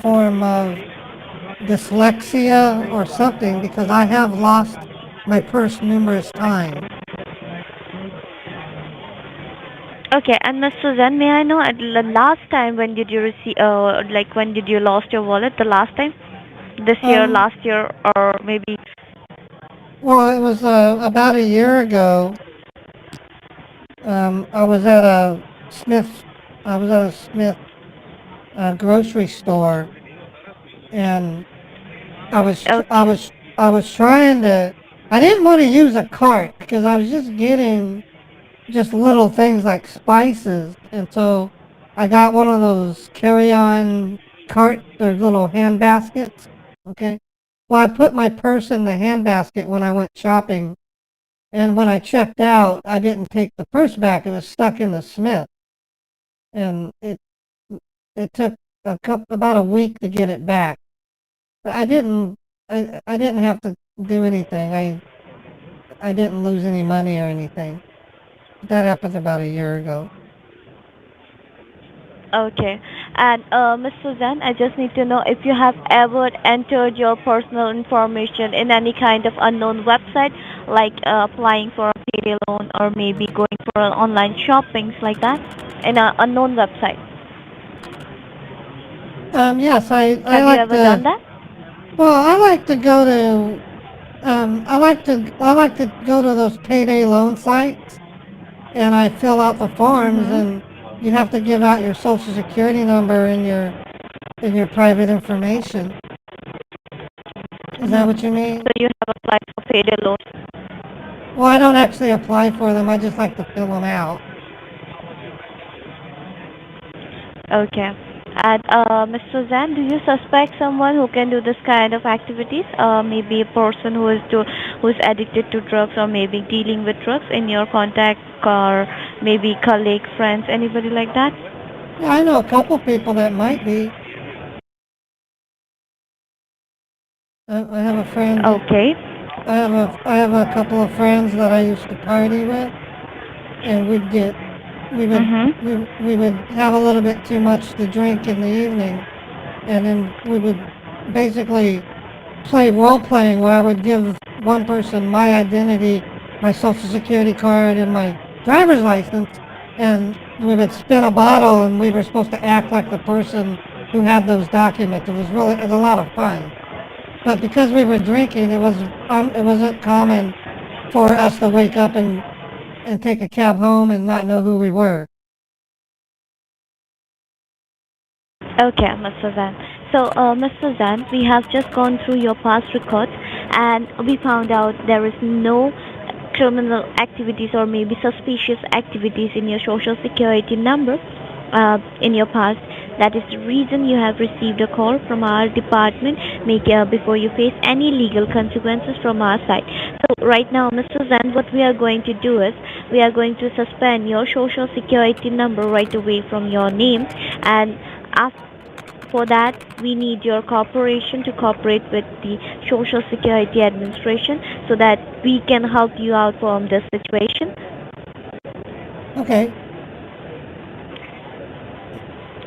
form of dyslexia or something because I have lost my purse numerous times. Okay, and Miss Suzanne, may I know at the last time when did you receive, like when did you lost your wallet? The last time? This year, Um, last year, or maybe? well, it was about a year ago. I was at a Smith. I was at a Smith grocery store, and I was tr- I Okay. was I was trying to. I didn't want to use a cart because I was just getting just little things like spices, and so I got one of those carry-on cart or little hand baskets. Okay. Well, I put my purse in the hand basket when I went shopping, and when I checked out, I didn't take the purse back. It was stuck in the Smith, and it took about a week to get it back. But I didn't have to do anything. I didn't lose any money or anything. That happened about a year ago. Okay. And Miss Suzanne, I just need to know if you have ever entered your personal information in any kind of unknown website, like applying for a payday loan or maybe going for online shoppings like that, in an unknown website. Yes, I Have you like ever done to. that? Well, I like to go to. I like to go to those payday loan sites, and I fill out the forms, Mm-hmm. and you have to give out your social security number and your private information. Is that Mm-hmm. what you So mean? you have applied for payday loan. Well, I don't actually apply for them. I just like to fill them out. Okay. And Ms. Suzanne, do you suspect someone who can do this kind of activities? Maybe a person who's addicted to drugs or maybe dealing with drugs in your contact or maybe colleague, friends, anybody like that? Yeah, I know a couple people that might be. I have a friend. Okay. I have a couple of friends that I used to party with, and Mhm. we would have a little bit too much to drink in the evening, and then we would basically play role playing where I would give one person my identity, my social security card, and my driver's license, and we would spin a bottle, and we were supposed to act like the person who had those documents. It was a lot of fun. But because we were drinking, it wasn't common for us to wake up and take a cab home and not know who we were. Okay, Ms. Suzanne. So, Ms. Suzanne, we have just gone through your past records and we found out there is no criminal activities or maybe suspicious activities in your social security number in your past. That is the reason you have received a call from our department before you face any legal consequences from our side. So right now, Ms. Suzanne, what we are going to do is we are going to suspend your social security number right away from your name and after for that, we need your cooperation to cooperate with the Social Security Administration so that we can help you out from this situation. Okay.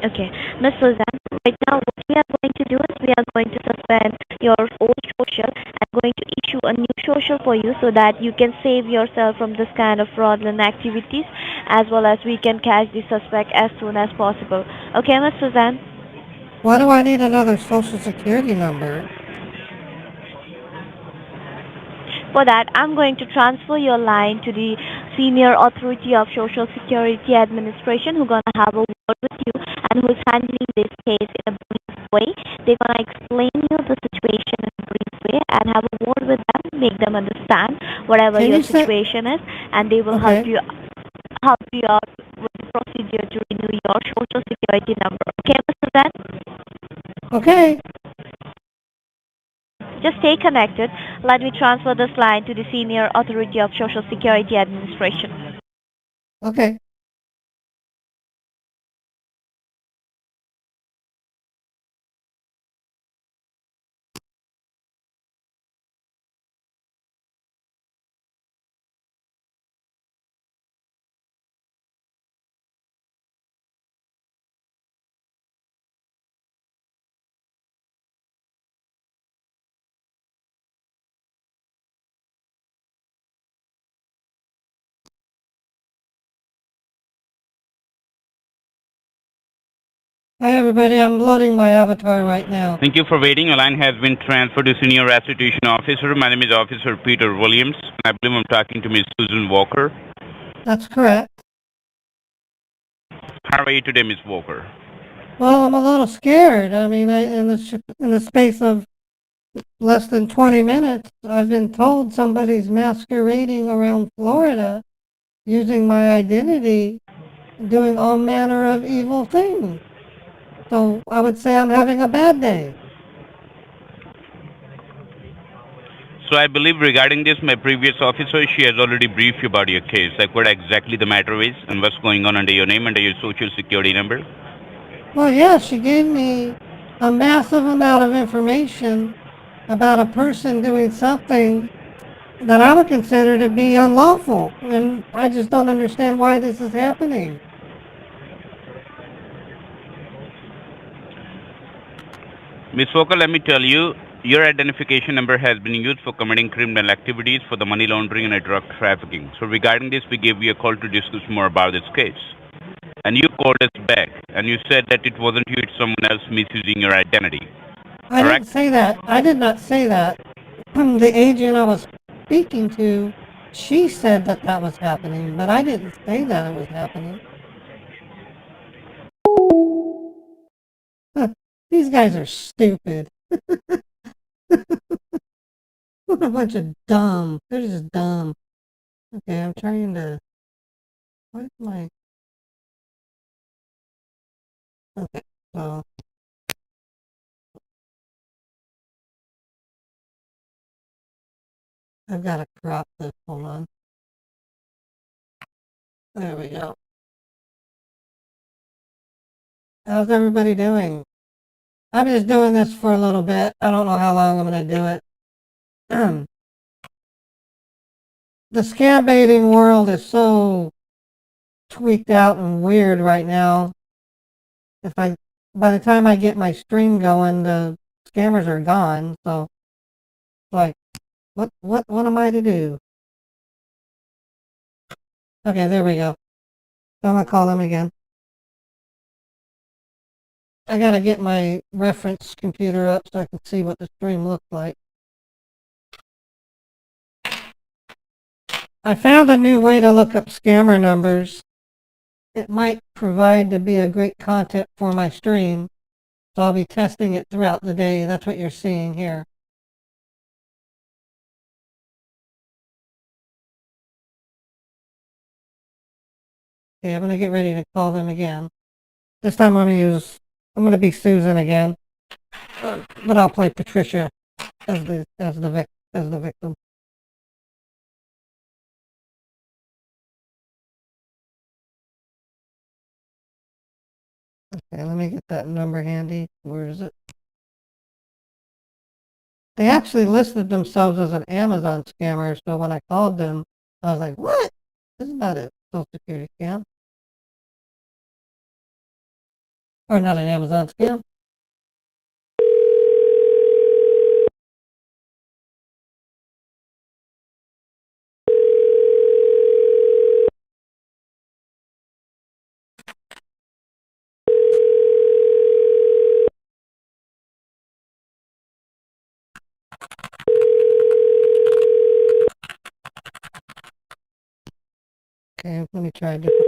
Okay, Ms. Suzanne, right now what we are going to do is we are going to suspend your old social and going to issue a new social for you so that you can save yourself from this kind of fraudulent activities as well as we can catch the suspect as soon as possible. Okay, Ms. Suzanne? Why do I need another social security number? For that, I'm going to transfer your line to the Senior Authority of Social Security Administration who's going to have a word with you and who's handling this case in a brief way. They're going to explain you the situation in a brief way and have a word with them, make them understand whatever Can your you say? situation is, and they will Okay. help you out with the procedure to renew your Social Security number. Okay, Mr. Zan? Okay. Just stay connected. Let me transfer this line to the Senior Authority of Social Security Administration. Okay. Hi everybody, I'm loading my avatar right now. Thank you for waiting. Your line has been transferred to Senior Restitution Officer. My name is Officer Peter Williams. I believe I'm talking to Ms. Susan Walker. That's correct. How are you today, Ms. Walker? Well, I'm a little scared. I mean, in the space of less than 20 minutes, I've been told somebody's masquerading around Florida using my identity, doing all manner of evil things. So I would say I'm having a bad day. So I believe regarding this, my previous officer, she has already briefed you about your case, like what exactly the matter is and what's going on under your name, under your social security number. Well, yeah, she gave me a massive amount of information about a person doing something that I would consider to be unlawful, and I just don't understand why this is happening. Ms. Walker, let me tell you, your identification number has been used for committing criminal activities for the money laundering and drug trafficking. So regarding this, we gave you a call to discuss more about this case. And you called us back, and you said that it wasn't you, it's someone else misusing your identity. I didn't say that. I did not say that. The agent I was speaking to, she said that that was happening, but I didn't say that it was happening. These guys are stupid. What a bunch of dumb. They're just dumb. Okay, I'm trying to... What is my... Okay, so... I've got to crop this. Hold on. There we go. How's everybody doing? I'm just doing this for a little bit. I don't know how long I'm going to do it. The scam baiting world is so tweaked out and weird right now. By the time I get my stream going, the scammers are gone. So, like, what am I to do? Okay, there we go. So I'm gonna call them again. I gotta get my reference computer up so I can see what the stream looks like. I found a new way to look up scammer numbers. It might provide to be a great content for my stream, so I'll be testing it throughout the day. That's what you're seeing here. Okay, I'm gonna get ready to call them again. This time I'm gonna be Susan again, but I'll play Patricia as the victim. Okay, let me get that number handy. Where is it? They actually listed themselves as an Amazon scammer, so when I called them, I was like, what? This is not a Social Security scam. Or not an Amazon scam. Okay, let me try a different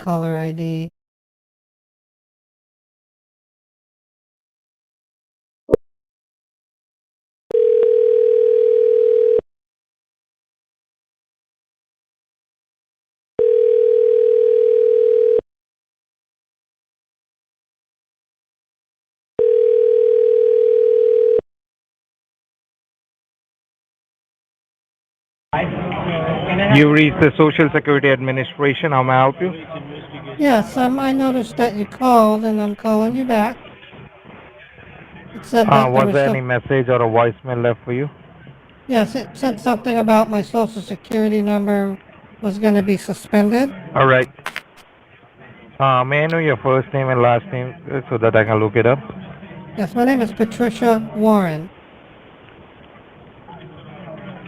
caller ID. You reached the Social Security Administration. How may I help you? Yes, I noticed that you called, and I'm calling you back. It said that Was there any message or a voicemail left for you? Yes, it said something about my Social Security number was going to be suspended. All right. May I know your first name and last name so that I can look it up? Yes, my name is Patricia Warren.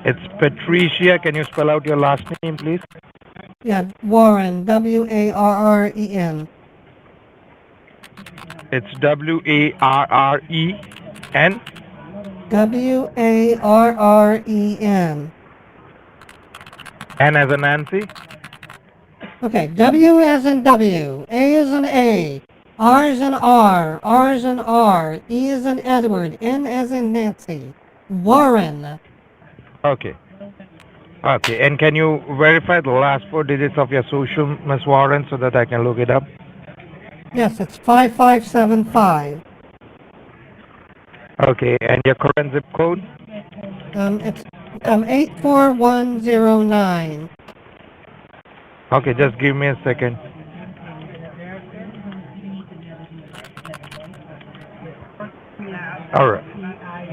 It's Patricia. Can you spell out your last name, please? Yeah, Warren, W-A-R-R-E-N. It's Warren. Warren. N as in Nancy. Okay, W as in W, A as in A, R as in R, R as in R, E as in Edward, N as in Nancy. Warren. Okay. Okay. And can you verify the last four digits of your social, Miss Warren, so that I can look it up? Yes, it's 5575. Okay. And your current zip code? It's 84109. Okay. Just give me a second. All right.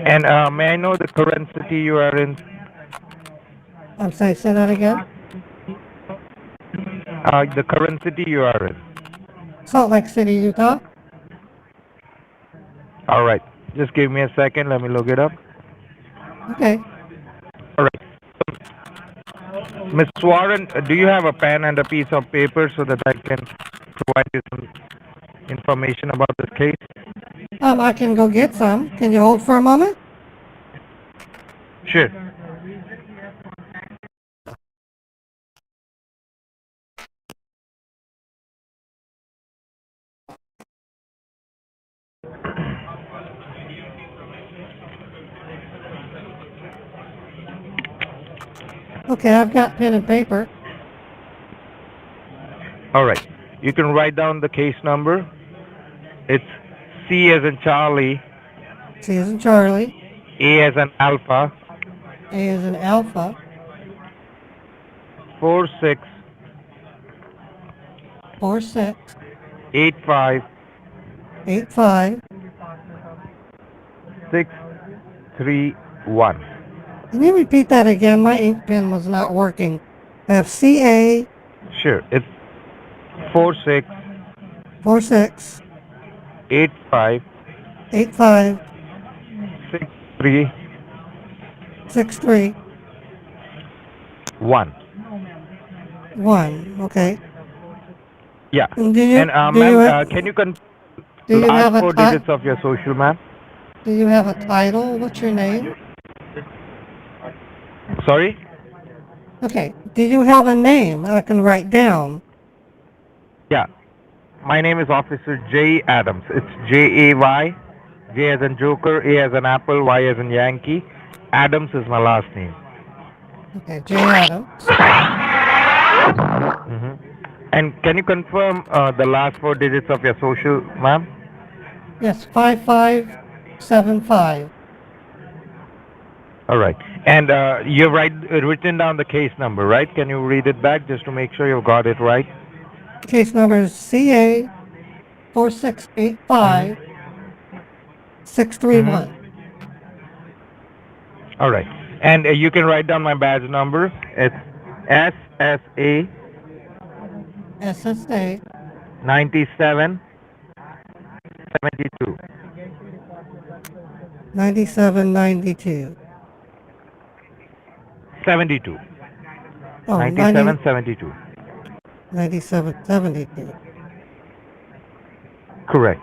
And may I know the current city you are in? I'm sorry, say that again? The current city you are in. Salt Lake City, Utah. All right. Just give me a second. Let me look it up. Okay. All right. Miss Warren, do you have a pen and a piece of paper so that I can provide you some information about this case? I can go get some. Can you hold for a moment? Sure. Okay, I've got pen and paper. All right. You can write down the case number. It's C as in Charlie, C as in Charlie, A as in Alpha, A as in Alpha, 46 46 85 85. 631. Can you repeat that again? My ink pen was not working. I have CA Sure. It's 46 46 85 85 63 63 1. 1. Okay. Yeah. And do you, And ma'am, can you confirm do the you have last a four digits of your social, ma'am? do you have a title? What's your name? Sorry? Okay. Do you have a name I can write down? Yeah. My name is Officer J. Adams. It's Jay. J as in Joker, A as in Apple, Y as in Yankee. Adams is my last name. Okay, J. Adams. And can you confirm the last four digits of your social, ma'am? Yes, 5575. All right. And you've written down the case number, right? Can you read it back just to make sure you've got it right? Case number is CA 4685 631. All right. And you can write down my badge number. It's SSA SSA 9772. 9792. 72. Oh, 9772. 9772. Correct.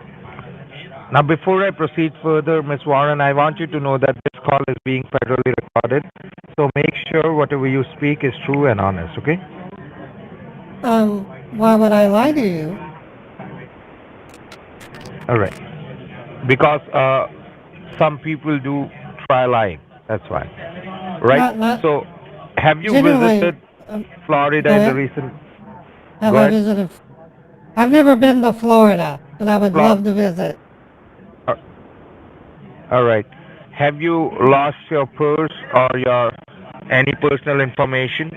Now, before I proceed further, Ms. Warren, I want you to know that this call is being federally recorded. So make sure whatever you speak is true and honest, okay? Why would I lie to you? All right. Because some people do try lying. That's why. Right? So, have you Genuinely, visited Florida in the recent... Have Go I ahead. visited? I've never been to Florida, but I would love to visit. All right. Have you lost your purse or your any personal information?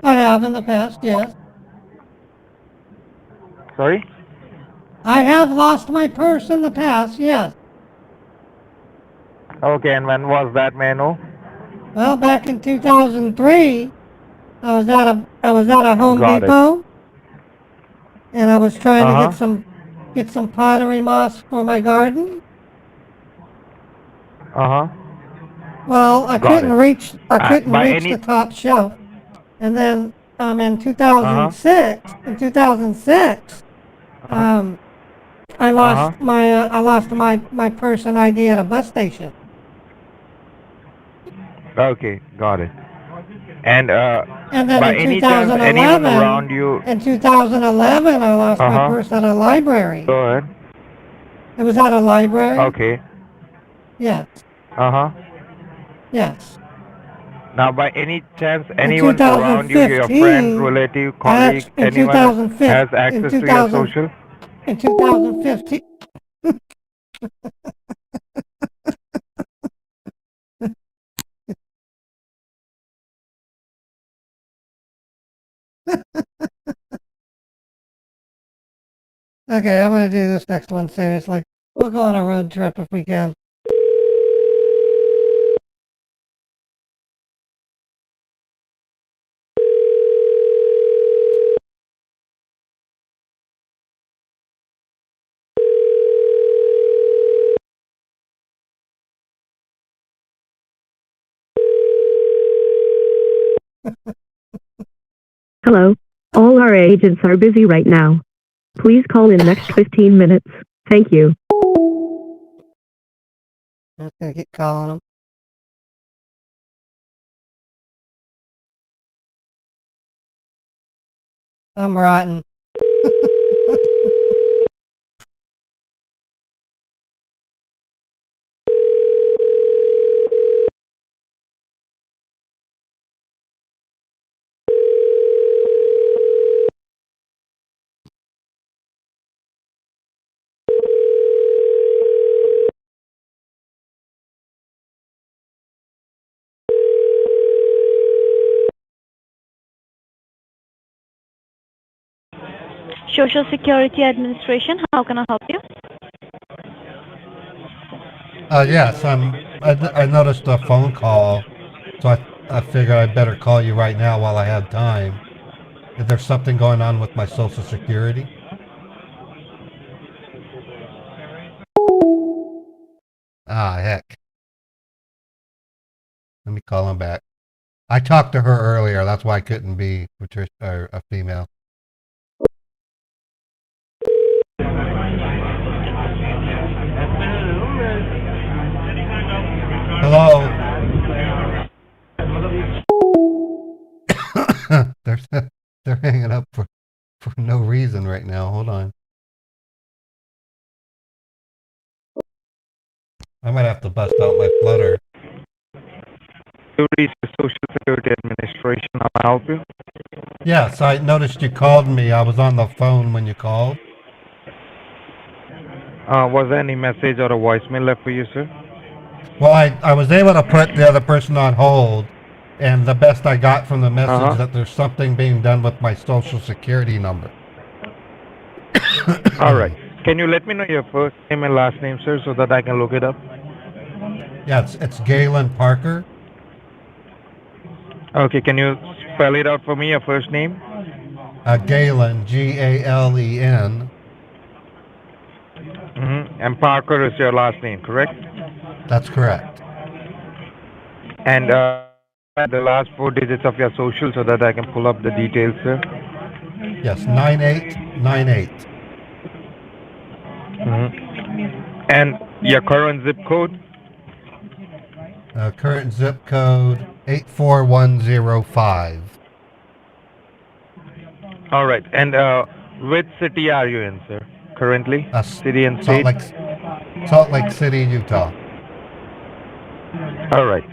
I have in the past, yes. Sorry? I have lost my purse in the past, yes. Okay, and when was that, may I know? Well, back in 2003, I was at a Home Got it. Depot, and I was trying to Uh-huh. get some pottery moss for my garden. Uh-huh. Well, I Got couldn't it. reach By any... the top shelf, and then in Uh-huh. 2006, I lost my purse and ID at a bus station. Okay, got it. And And then by in any chance, anyone around 2011, you? in 2011, I lost my purse at a library. Go ahead. It was at a library. Okay. Yes. Yes. Now, by any chance, anyone around you, your friend, relative, colleague, anyone has access to your social? In 2015. Okay, I'm gonna do this next one seriously. We'll go on a road trip if we can. Hello. All our agents are busy right now. Please call in the next 15 minutes. Thank you. I'm just gonna keep calling them. I'm rotten. Social Security Administration, how can I help you? Yes, I noticed a phone call, so I figured I'd better call you right now while I have time. Is there something going on with my Social Security? Ah, heck. Let me call him back. I talked to her earlier, that's why I couldn't be Patricia, or a female. Hello? they're hanging up for no reason right now. Hold on. I might have to bust out my flutter. You reached the Social Security Administration. How may I help you? Yes, I noticed you called me. I was on the phone when you called. Was there any message or a voicemail left for you, sir? Well, I was able to put the other person on hold, and the best I got from the message that there's something being done with my Social Security number. All right. Can you let me know your first name and last name, sir, so that I can look it up? Yeah, it's Galen Parker. Okay, can you spell it out for me, your first name? Galen, Galen. And Parker is your last name, correct? That's correct. And the last 4 digits of your social so that I can pull up the details, sir. Yes, 9898. And your current zip code? Current zip code 84105. All right. And which city are you in, sir? Currently? City and state? Salt Lake City, Utah. All right.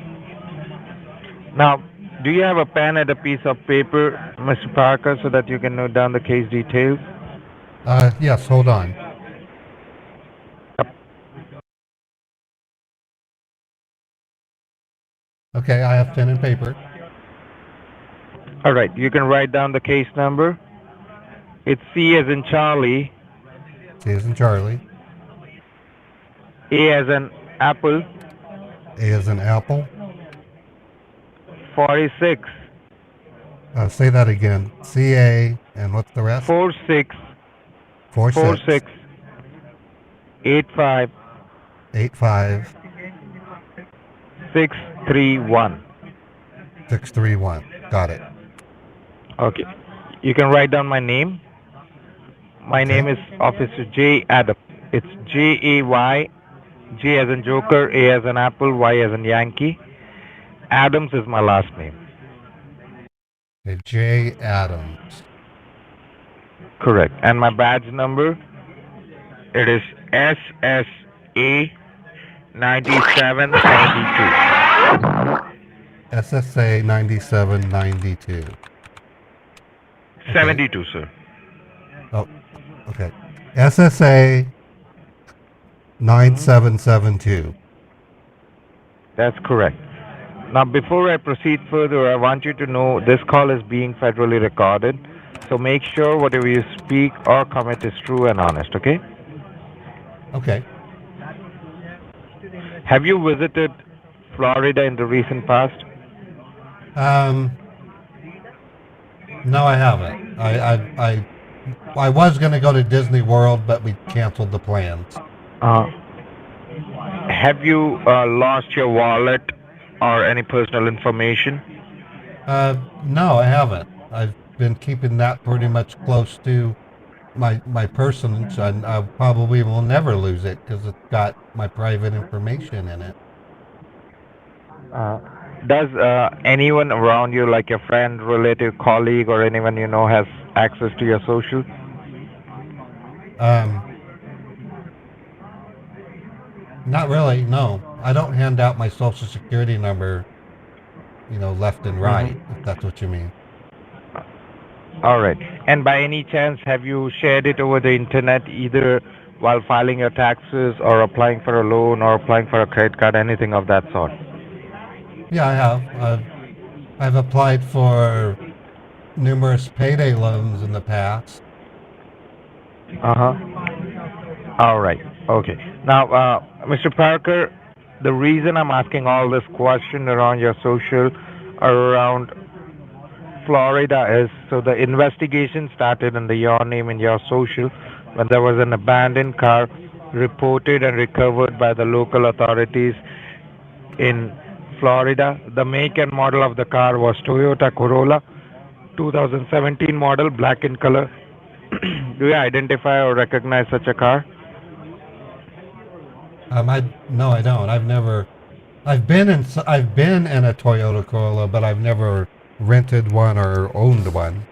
Now, do you have a pen and a piece of paper, Mr. Parker, so that you can note down the case details? Yes, hold on. Okay, I have pen and paper. All right, you can write down the case number. It's C as in Charlie. C as in Charlie. A as in Apple. A as in Apple. 46. Say that again. CA, and what's the rest? 46. 46. 85. 85. 631. 631. Got it. Okay. You can write down my name. My name is Officer J. Adams. It's Jay, J as in Joker, A as in Apple, Y as in Yankee. Adams is my last name. Okay, J. Adams. Correct. And my badge number, it is SSA 9792. SSA 9792. 72, sir. Oh, okay. SSA 9772. That's correct. Now, before I proceed further, I want you to know this call is being federally recorded. So make sure whatever you speak or comment is true and honest, okay? Okay. Have you visited Florida in the recent past? No, I haven't. I was going to go to Disney World, but we canceled the plans. Have you lost your wallet or any personal information? No, I haven't. I've been keeping that pretty much close to my person, so I probably will never lose it because it's got my private information in it. Does anyone around you, like your friend, relative, colleague, or anyone you know, has access to your social? Not really, no. I don't hand out my social security number, left and right, if that's what you mean. All right. And by any chance, have you shared it over the internet, either while filing your taxes or applying for a loan or applying for a credit card, anything of that sort? Yeah, I have. I've applied for numerous payday loans in the past. All right. Okay. Now, Mr. Parker, the reason I'm asking all this question around your social, around Florida, is so the investigation started under your name and your social when there was an abandoned car reported and recovered by the local authorities in Florida. The make and model of the car was Toyota Corolla, 2017 model, black in color. Do you identify or recognize such a car? No, I don't. I've been in a Toyota Corolla, but I've never rented one or owned one.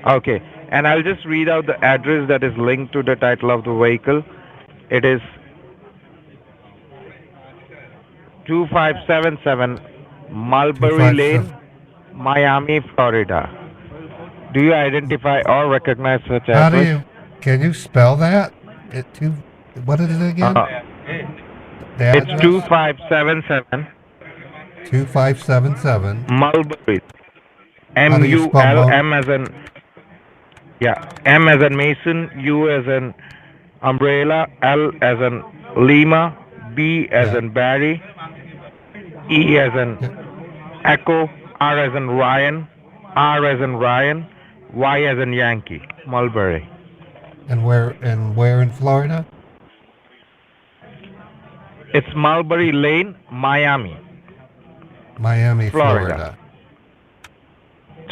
Okay, and I'll just read out the address that is linked to the title of the vehicle. It is 2577 Mulberry Lane, Miami, Florida. Do you identify or recognize such address? Can you spell that? What is it again? It's 2577 2577 Mulberry. How do you spell M as in M as in Mason, U as in umbrella, L as in Lima, B as in Barry, E as in Echo, R as in Ryan, R as in Ryan, Y as in Yankee, Mulberry. And where in Florida? It's Mulberry Lane, Miami. Miami, Florida.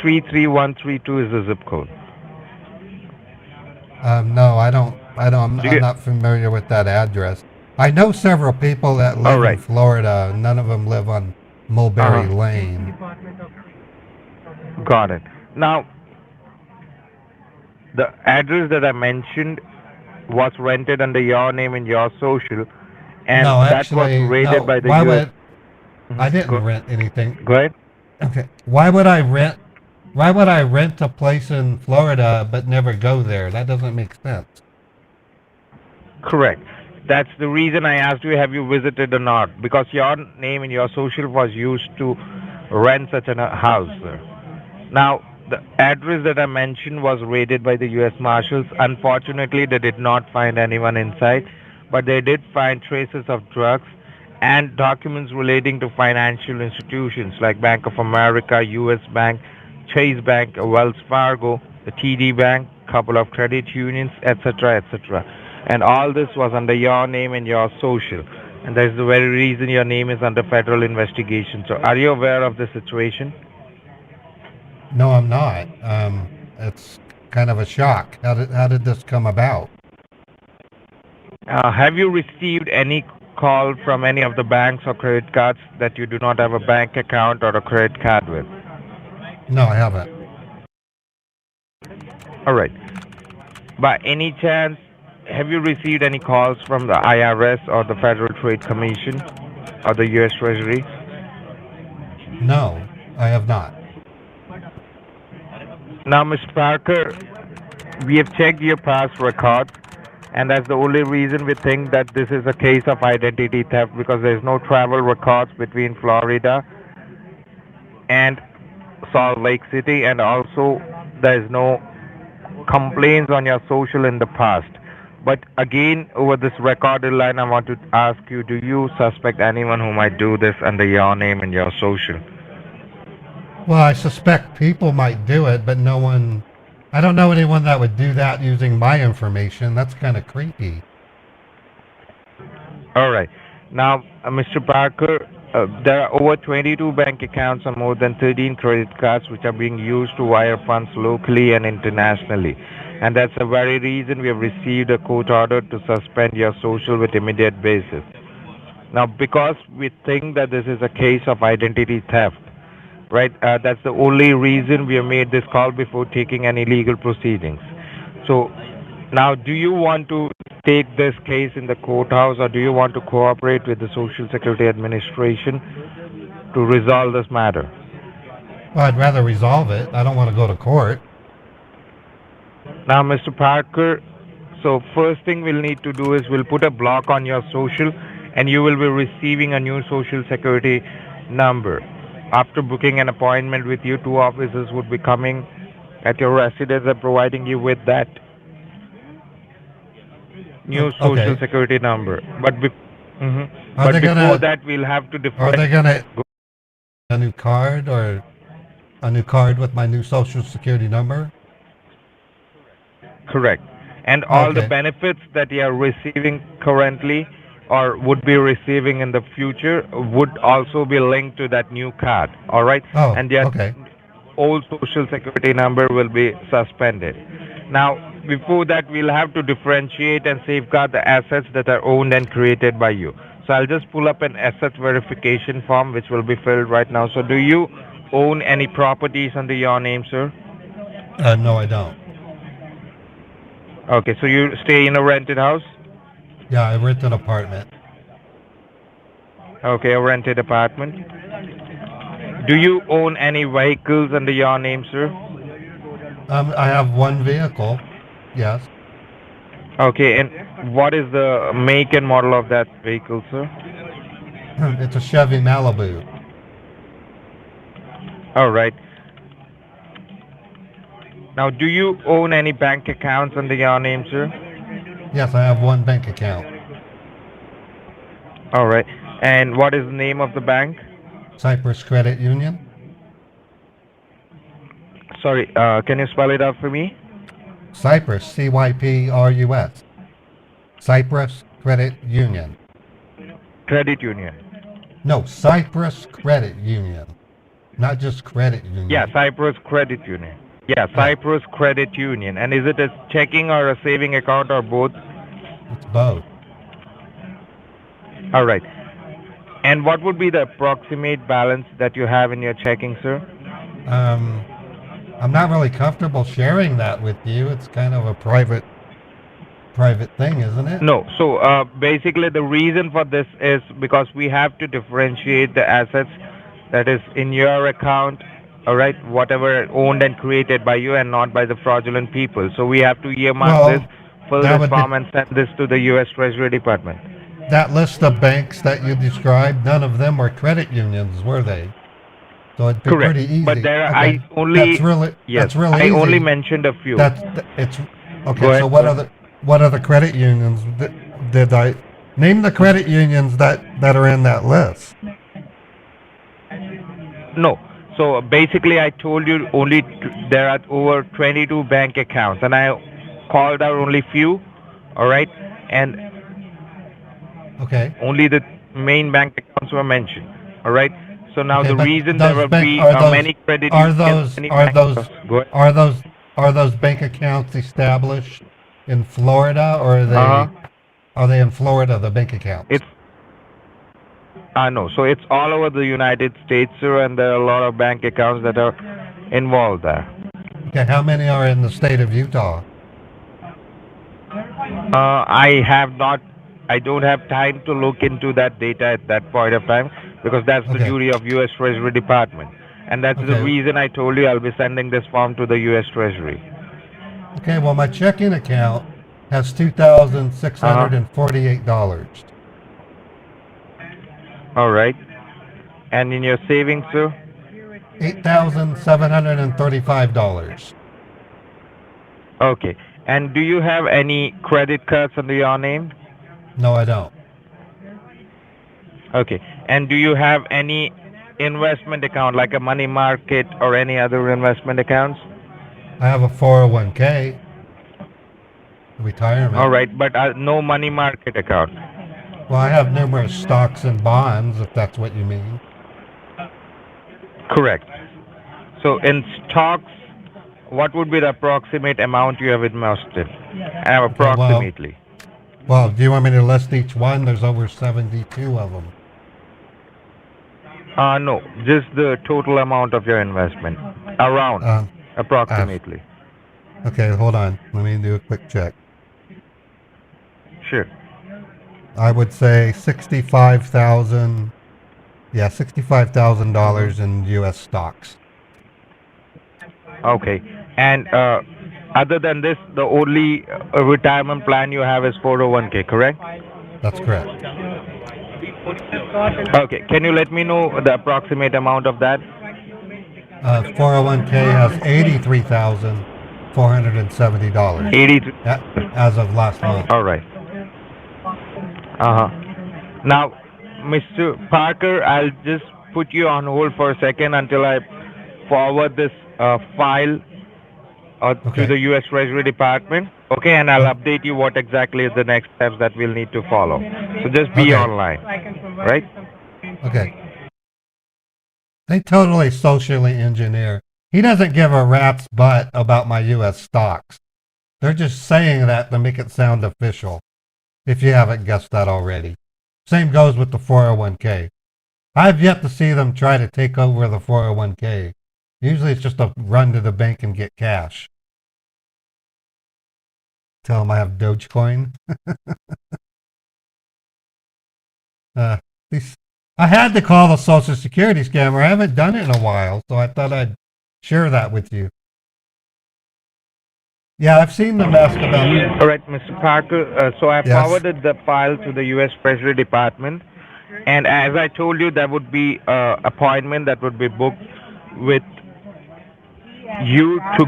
33132 is the zip code. No, I'm not familiar with that address. I know several people that live in Florida. None of them live on Mulberry Lane. Got it. Now, the address that I mentioned was rented under your name and your social, and that was rated by the US. I didn't rent anything. Go ahead. Okay. Why would I rent a place in Florida but never go there? That doesn't make sense. Correct. That's the reason I asked you, have you visited or not? Because your name and your social was used to rent such a house, sir. Now, the address that I mentioned was raided by the U.S. Marshals. Unfortunately, they did not find anyone inside, but they did find traces of drugs and documents relating to financial institutions like Bank of America, U.S. Bank, Chase Bank, Wells Fargo, the TD Bank, couple of credit unions, etc., etc. And all this was under your name and your social. And that's the very reason your name is under federal investigation. So are you aware of the situation? No, I'm not. It's kind of a shock. How did this come about? Have you received any call from any of the banks or credit cards that you do not have a bank account or a credit card with? No, I haven't. All right. By any chance, have you received any calls from the IRS or the Federal Trade Commission or the U.S. Treasury? No, I have not. Now, Mr. Parker, we have checked your past records, and that's the only reason we think that this is a case of identity theft because there's no travel records between Florida and Salt Lake City, and also there's no complaints on your social in the past. But again, over this recorded line, I want to ask you, do you suspect anyone who might do this under your name and your social? Well, I suspect people might do it, but no one. I don't know anyone that would do that using my information. That's kind of creepy. All right. Now, Mr. Parker, there are over 22 bank accounts and more than 13 credit cards which are being used to wire funds locally and internationally. And that's the very reason we have received a court order to suspend your social with immediate basis. Now, because we think that this is a case of identity theft, right? That's the only reason we have made this call before taking any legal proceedings. So, now, do you want to take this case in the courthouse or do you want to cooperate with the Social Security Administration to resolve this matter? Well, I'd rather resolve it. I don't want to go to court. Now, Mr. Parker, so first thing we'll need to do is we'll put a block on your social and you will be receiving a new Social Security number. After booking an appointment with you, 2 officers would be coming at your residence and providing you with that new Social Security number. But, before that, we'll have to Are they gonna a new card or a new card with my new Social Security number? Correct. And all the benefits that you are receiving currently or would be receiving in the future would also be linked to that new card. All right? Oh, and your old Social Security number will be suspended. Now, before that, we'll have to differentiate and safeguard the assets that are owned and created by you. So I'll just pull up an asset verification form which will be filled right now. So do you own any properties under your name, sir? No, I don't. Okay, so you stay in a rented house? Yeah, I rent an apartment. Okay, a rented apartment. Do you own any vehicles under your name, sir? I have one vehicle. Yes. Okay, and what is the make and model of that vehicle, sir? It's a Chevy Malibu. All right. Now, do you own any bank accounts under your name, sir? Yes, I have one bank account. All right. And what is the name of the bank? Cyprus Credit Union. Sorry, can you spell it out for me? Cyprus, C-Y-P-R-U-S. Cyprus Credit Union. Credit Union. No, Cyprus Credit Union. Not just Credit Union. Yeah, Cyprus Credit Union. Yeah, Cyprus Credit Union. And is it a checking or a saving account or both? It's both. All right. And what would be the approximate balance that you have in your checking, sir? I'm not really comfortable sharing that with you. It's kind of a private thing, isn't it? No. So basically the reason for this is because we have to differentiate the assets that is in your account, all right, whatever owned and created by you and not by the fraudulent people. So we have to earmark this, fill this form and send this to the U.S. Treasury Department. That list of banks that you described, none of them were credit unions, were they? So it'd be pretty easy. But there are, I only that's really I easy. only mentioned a few. It's okay. So what are the credit unions? Did I name the credit unions that are in that list? No. So basically, I told you only there are over 22 bank accounts, and I called out only few. All right, and only the main bank accounts were mentioned. All right. So now the reason there will be many credit unions, are those bank accounts established in Florida, or are they Are they in Florida, the bank accounts? It's no, so it's all over the United States, sir, and there are a lot of bank accounts that are involved there. Okay, how many are in the state of Utah? I don't have time to look into that data at that point of time because that's the Okay. duty of U.S. Treasury Department, and that's the Okay. reason I told you I'll be sending this form to the U.S. Treasury. Okay, well, my checking account has $2,648. All right, and in your savings, sir? $8,735. Okay, and do you have any credit cards under your name? No, I don't. Okay, and do you have any investment account like a money market or any other investment accounts? I have a 401k, retirement. All right, but no money market account. Well, I have numerous stocks and bonds, if that's what you mean. Correct. So in stocks, what would be the approximate amount you have invested? Approximately. Well, do you want me to list each one? There's over 72 of them. No, just the total amount of your investment. Around, approximately. Okay, hold on. Let me do a quick check. Sure. I would say 65,000. Yeah, $65,000 in U.S. stocks. Okay. And other than this, the only retirement plan you have is 401k, correct? That's correct. Okay. Can you let me know the approximate amount of that? 401k has $83,470. 83. As of last month. All right. Now, Mr. Parker, I'll just put you on hold for a second until I forward this file to the U.S. Treasury Department. Okay, and I'll update you what exactly is the next steps that we'll need to follow. So just be online, right? Okay. They totally socially engineer. He doesn't give a rat's butt about my U.S. stocks. They're just saying that to make it sound official, if you haven't guessed that already. Same goes with the 401k. I've yet to see them try to take over the 401k. Usually it's just a run to the bank and get cash. Tell them I have Dogecoin. I had to call the Social Security scammer. I haven't done it in a while, so I thought I'd share that with you. Yeah, I've seen the mess about it. All right, Mr. Parker. So I forwarded the file to the U.S. Treasury Department, and as I told you, there would be an appointment that would be booked with you to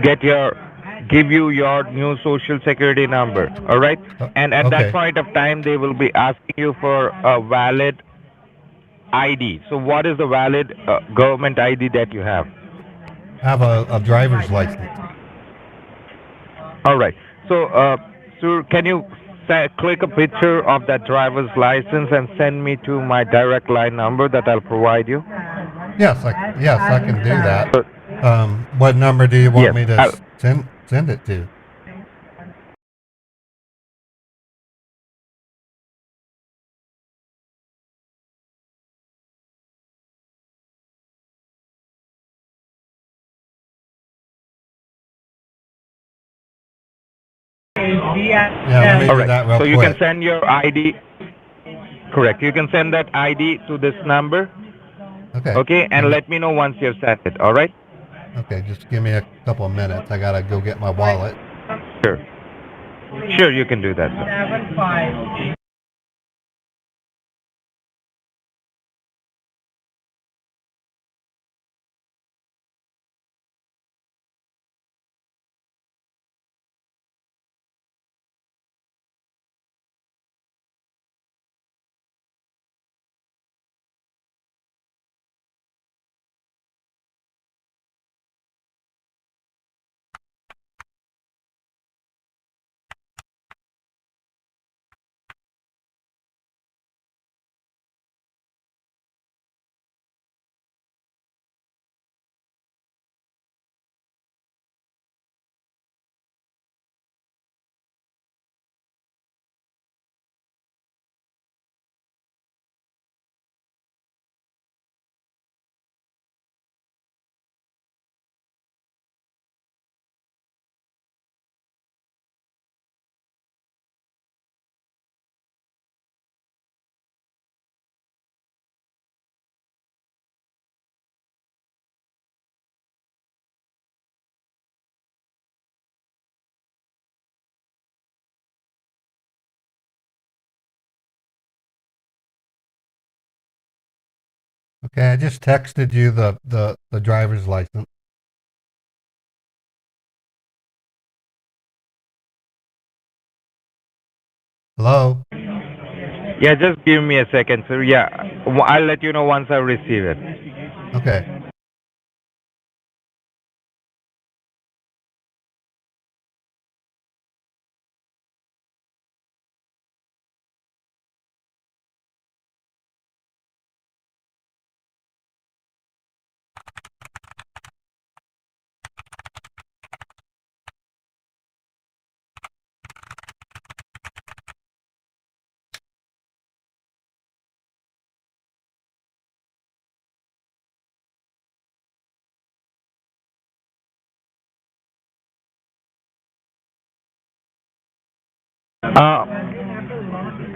give you your new Social Security number. All right, and at that point of time, they will be asking you for a valid ID. So what is the valid government ID that you have? I have a driver's license. All right. So, sir, can you click a picture of that driver's license and send me to my direct line number that I'll provide you? Yes, I can do that. What number do you want me to send it to? Yeah, let me do that real quick. So you can send your ID. Correct. You can send that ID to this number. Okay. Okay, and let me know once you've sent it. All right. Okay, just give me a couple of minutes. I gotta go get my wallet. Sure. Sure, you can do that. Sir. Okay, I just texted you the driver's license. Hello? Yeah, just give me a second, sir. Yeah, I'll let you know once I receive it. Okay.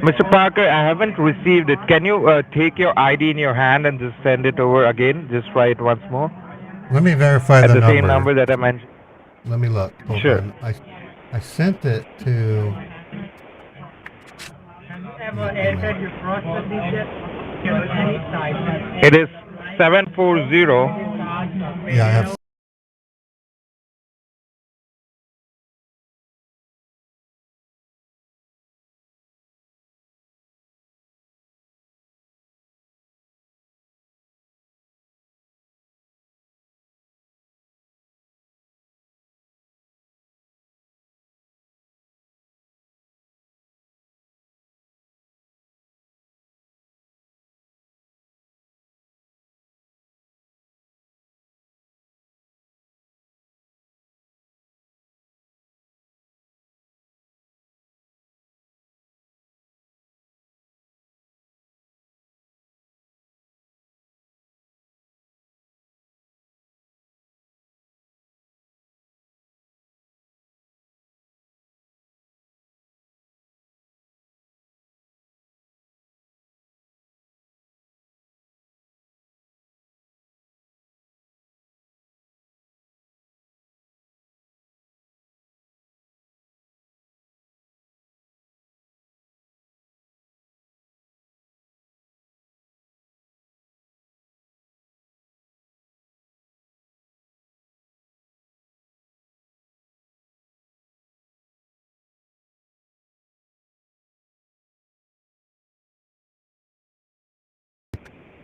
Mr. Parker, I haven't received it. Can you take your ID in your hand and just send it over again? Just try it once more. Let me verify At the the number. same number that I mentioned. Let me look. Hold Sure. on. I sent it to. It is 740. Yeah, I have.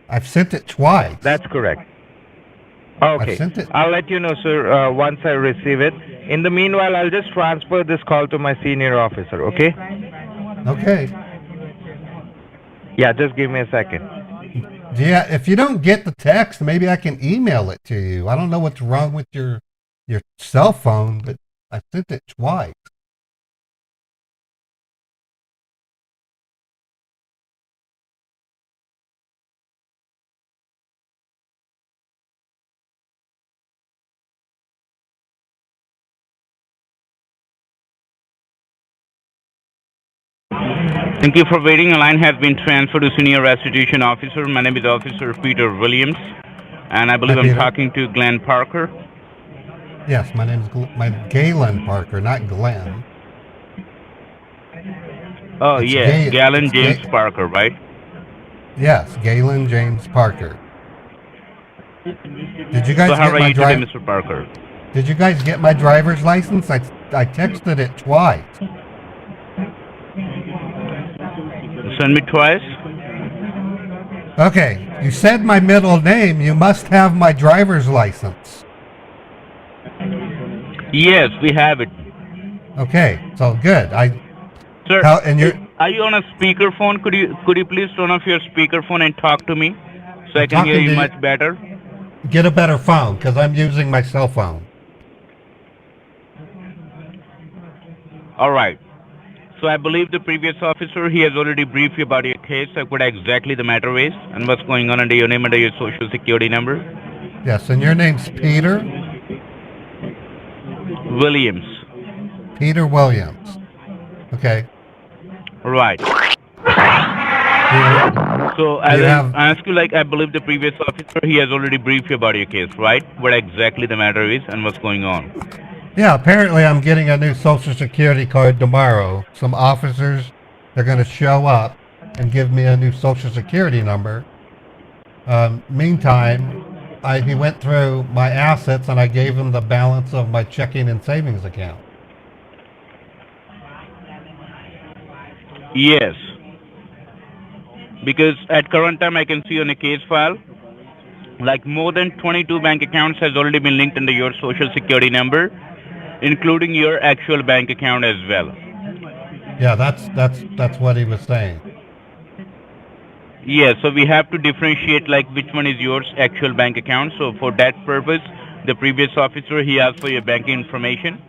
I've sent it twice. That's correct. Okay. I've sent it. I'll let you know, sir, once I receive it. In the meanwhile, I'll just transfer this call to my senior officer, okay? Okay. Yeah, just give me a second. Yeah, if you don't get the text, maybe I can email it to you. I don't know what's wrong with your cell phone, but I sent it twice. Thank you for waiting. A line has been transferred to Senior Restitution Officer. My name is Officer Peter Williams, and I believe Hi, I'm Peter. talking to Glenn Parker. Yes, my name's Galen Parker, not Glenn. Oh, It's yeah, Galen Ga- James Parker, right? Yes, Galen James Parker. Did you guys So how get are my you today, drive? Mr. Parker? Did you guys get my driver's license? I texted it twice. Send me twice? Okay, you said my middle name. You must have my driver's license. Yes, we have it. Okay, so good. Sir, And you're are you on a speakerphone? Could you please turn off your speakerphone and talk to me so I'm I can hear talking you to much better? Get a better phone because I'm using my cell phone. All right. So I believe the previous officer, he has already briefed you about your case, like what exactly the matter is, and what's going on under your name, under your social security number. Yes, and your name's Peter? Williams. Peter Williams. Okay. Right. So as I ask you, like, I believe the previous officer, he has already briefed you about your case, right? What exactly the matter is and what's going on. Yeah, apparently I'm getting a new social security card tomorrow. Some officers are going to show up and give me a new social security number. Meantime, he went through my assets and I gave him the balance of my checking and savings account. Yes, because at current time I can see on a case file, like more than 22 bank accounts has already been linked under your social security number, including your actual bank account as well. Yeah, that's what he was saying. Yeah, so we have to differentiate like which one is yours actual bank account. So for that purpose, the previous officer he asked for your banking information,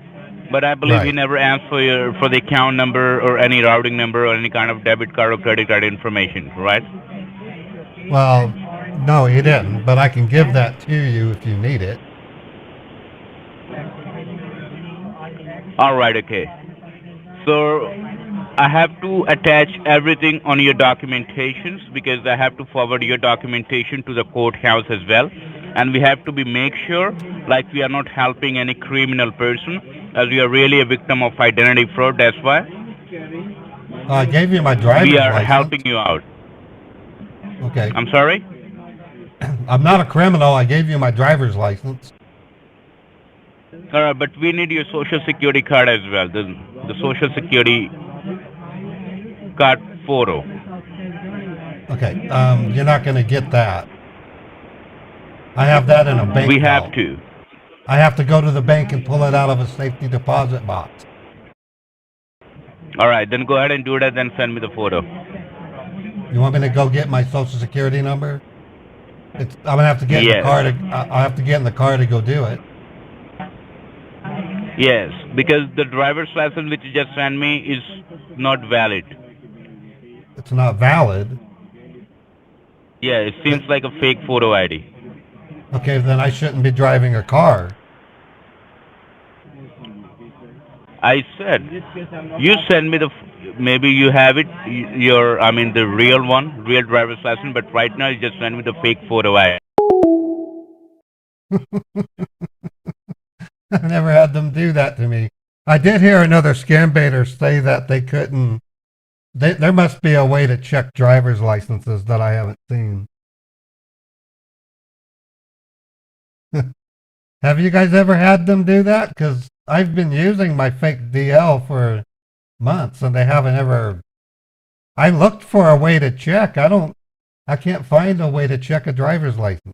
but I believe he Right. never asked for the account number or any routing number or any kind of debit card or credit card information, right? Well, no, he didn't, but I can give that to you if you need it. All right, okay. So I have to attach everything on your documentations because I have to forward your documentation to the courthouse as well. And we have to be make sure like we are not helping any criminal person as we are really a victim of identity fraud. That's why I gave you my we driver's are license. helping you out. Okay. I'm sorry? I'm not a criminal. I gave you my driver's license. All right, but we need your social security card as well. The social security card photo. Okay. You're not going to get that. I have that in a bank We have vault. to. I have to go to the bank and pull it out of a safety deposit box. All right, then go ahead and do that. Then send me the photo. You want me to go get my social security number? I'm gonna have to get in the Yes. car to. I have to get in the car to go do it. Yes, because the driver's license which you just sent me is not valid. It's not valid. Yeah, it seems like a fake photo ID. Okay, then I shouldn't be driving a car. I said, you send me maybe you have it, the real one, real driver's license, but right now you just send me the fake photo ID. I've never had them do that to me. I did hear another scam baiter say that they couldn't. There must be a way to check driver's licenses that I haven't seen. Have you guys ever had them do that? Because I've been using my fake DL for months and they haven't ever. I looked for a way to check. I can't find a way to check a driver's license.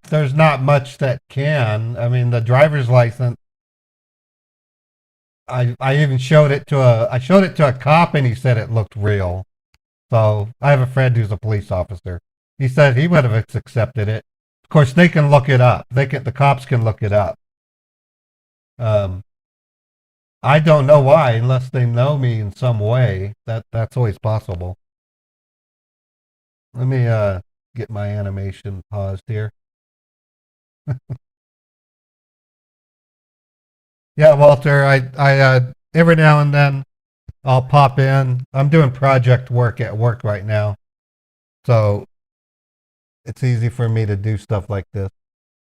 There's not much that can. I mean, the driver's license. I even showed it to a cop and he said it looked real. So I have a friend who's a police officer. He said he would have accepted it. Of course, they can look it up. The cops can look it up. I don't know why, unless they know me in some way. That's always possible. Let me get my animation paused here. Yeah, Walter, I every now and then I'll pop in. I'm doing project work at work right now, so it's easy for me to do stuff like this.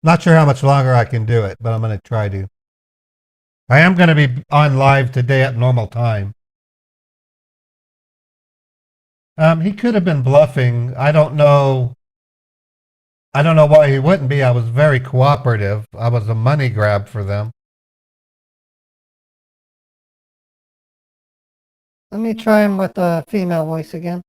Not sure how much longer I can do it, but I'm going to try to. I am going to be on live today at normal time. He could have been bluffing. I don't know. I don't know why he wouldn't be. I was very cooperative. I was a money grab for them. Let me try him with a female voice again.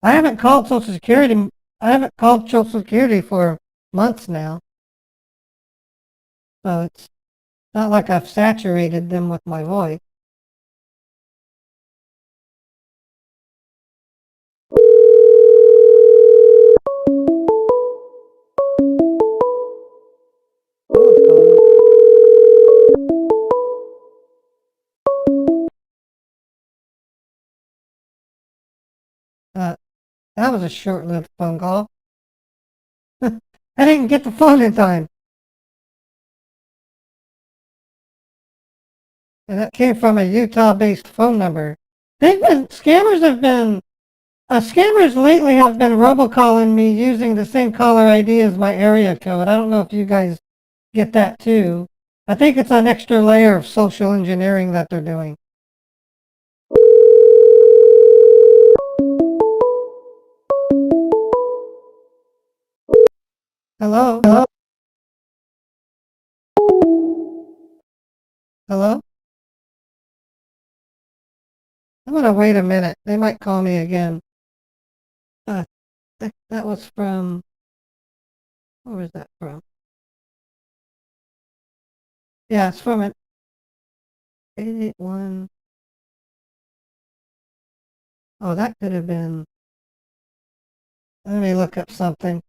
I haven't called Social Security. I haven't called Social Security for months now. So it's not like I've saturated them with my voice. Someone's calling. That was a short-lived phone call. I didn't get the phone in time. And that came from a Utah-based phone number. Scammers lately have been robocalling me using the same caller ID as my area code. I don't know if you guys get that too. I think it's an extra layer of social engineering that they're doing. Hello? Hello? Hello? I'm gonna wait a minute. They might call me again. That was from, where was that from? Yeah, it's from an 881. Oh, that could have been, let me look up something.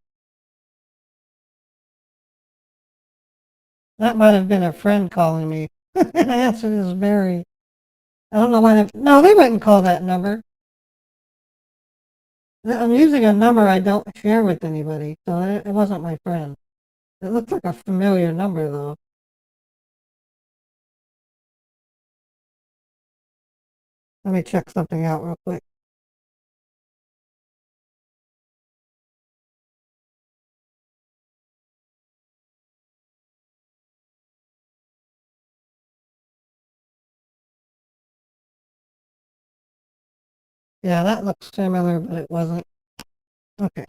That might have been a friend calling me. The answer is Mary. I don't know why no, they wouldn't call that number. I'm using a number I don't share with anybody, so it wasn't my friend. It looked like a familiar number, though. Let me check something out real quick. Yeah, that looks similar, but it wasn't. Okay.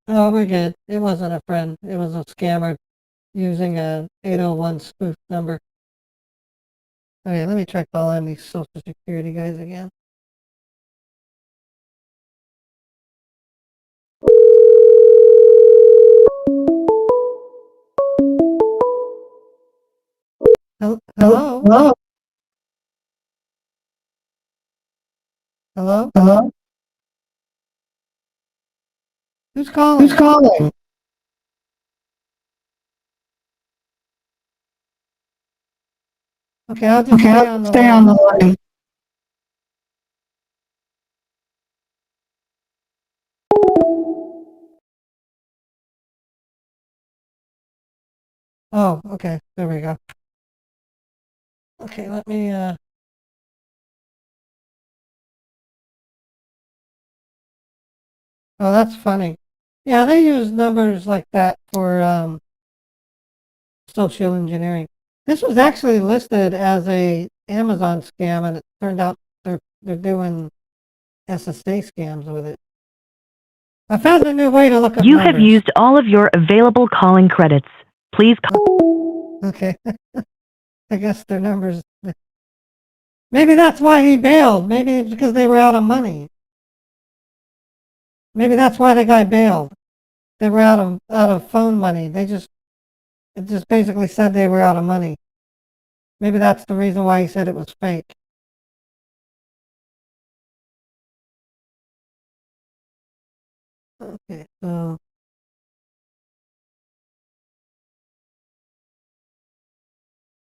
Oh, we're good. It wasn't a friend. It was a scammer using a 801 spoof number. Okay, let me try calling these Social Security guys again. Hello? Hello? Hello? Hello? Who's calling? Who's calling? Okay, I'll just stay on the line. Oh, okay, there we go. Okay, let me, oh, that's funny. Yeah, they use numbers like that for, social engineering. This was actually listed as a Amazon scam, and it turned out they're doing SSA scams with it. I found a new way to look up You numbers. have used all of your available calling credits. Please call. Okay. I guess their numbers. Maybe that's why he bailed. Maybe it's because they were out of money. Maybe that's why the guy bailed. They were out of phone money. It just basically said they were out of money. Maybe that's the reason why he said it was fake. Okay, so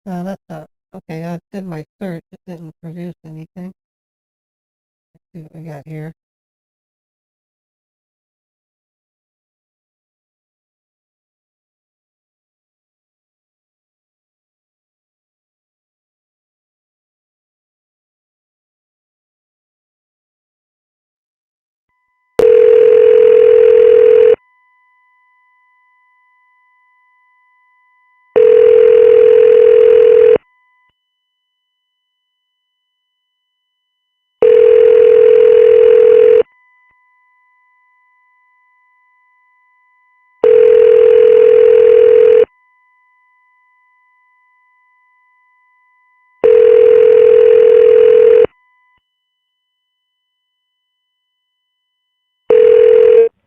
that's not okay. I did my search. It didn't produce anything. Let's see what we got here.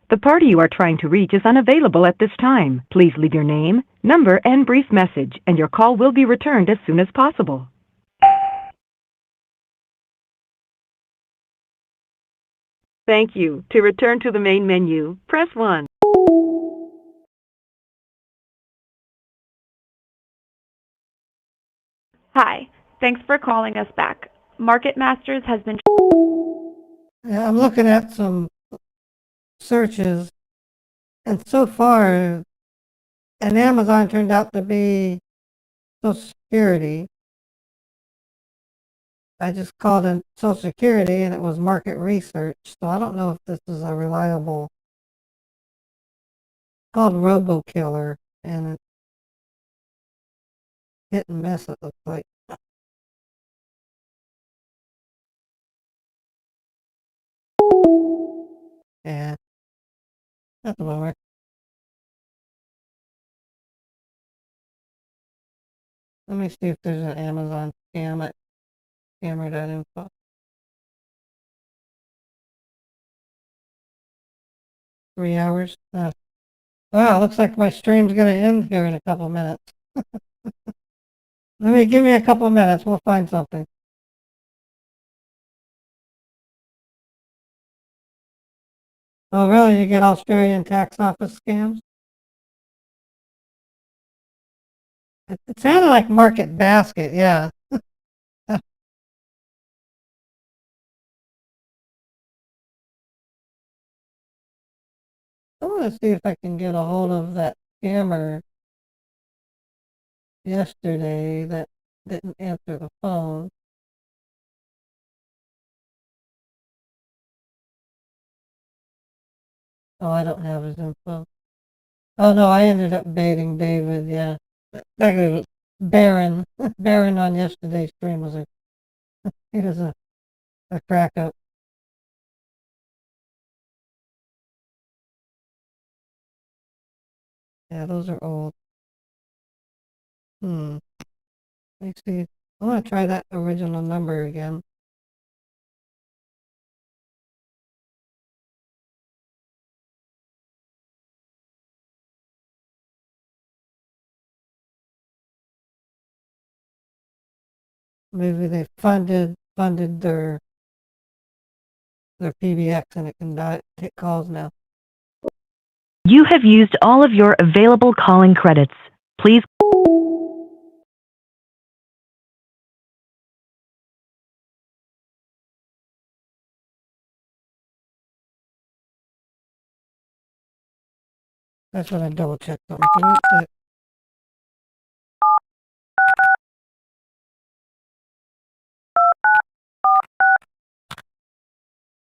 The party you are trying to reach is unavailable at this time. Please leave your name, number, and brief message, and your call will be returned as soon as possible. Thank you. To return to the main menu, press 1. Hi. Thanks for calling us back. Market Masters has been. Yeah, I'm looking at some searches, and so far, an Amazon turned out to be Social Security. I just called in Social Security and it was market research, so I don't know if this is a reliable. It's called RoboKiller, and it's hit and miss, it looks like. Yeah, that's a bummer. Let me see if there's an Amazon scam at scammer.info. $3 hours. Wow, looks like my stream's gonna end here in a couple minutes. Give me a couple minutes. We'll find something. Oh, really? You get Australian tax office scams? It sounded like Market Basket, yeah. I want to see if I can get a hold of that scammer yesterday that didn't answer the phone. Oh, I don't have his info. Oh no, I ended up baiting David, yeah. Actually, it was Baron. Baron on yesterday's stream he was a crack up. Yeah, those are old. Let me see. I want to try that original number again. Maybe they funded their PBX and it can take calls now. You have used all of your available calling credits. Please. That's what I double checked something.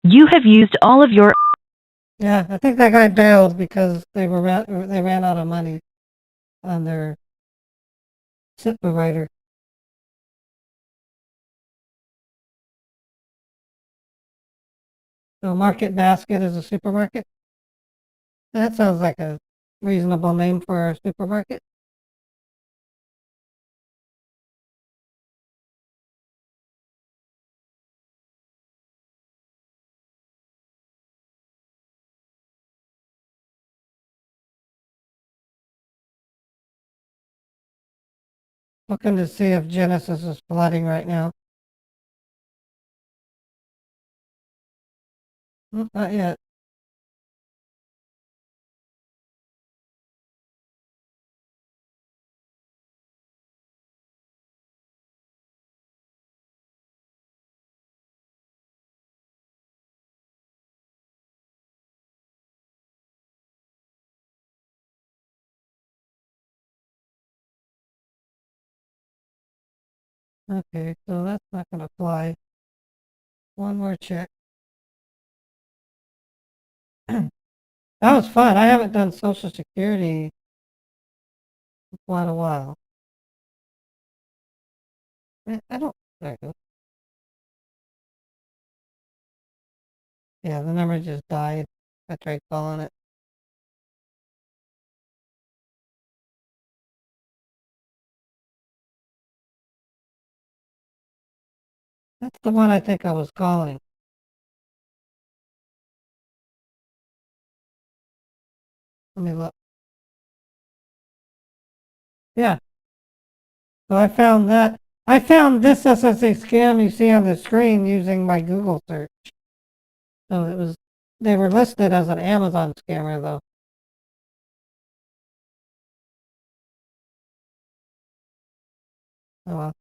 You have used all of your. Yeah, I think that guy bailed because they ran out of money on their SIP provider. So Market Basket is a supermarket. That sounds like a reasonable name for a supermarket. Looking to see if Genesis is flooding right now. Not yet. Okay, so that's not going to fly. One more check. That was fun. I haven't done Social Security in quite a while. I don't. There it goes. Yeah, the number just died. I tried calling it. That's the one I think I was calling. Let me look. Yeah. So I found that. I found this SSA scam you see on the screen using my Google search. So they were listed as an Amazon scammer though. Oh well.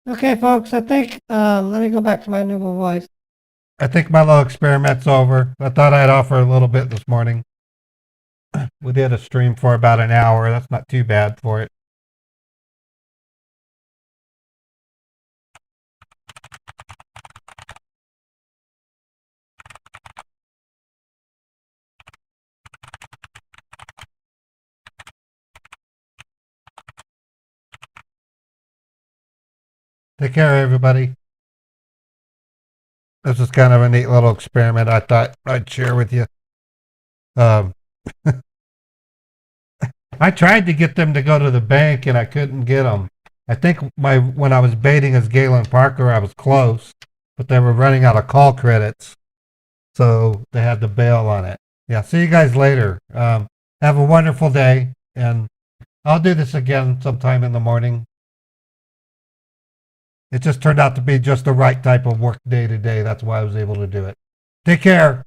Okay, folks, I think, let me go back to my normal voice. I think my little experiment's over. I thought I'd offer a little bit this morning. We did a stream for about an hour. That's not too bad for it. Take care, everybody. This is kind of a neat little experiment I thought I'd share with you. I tried to get them to go to the bank and I couldn't get them. I think when I was baiting as Galen Parker, I was close, but they were running out of call credits, so they had to bail on it. Yeah, see you guys later. Have a wonderful day, and I'll do this again sometime in the morning. It just turned out to be just the right type of work day today. That's why I was able to do it. Take care.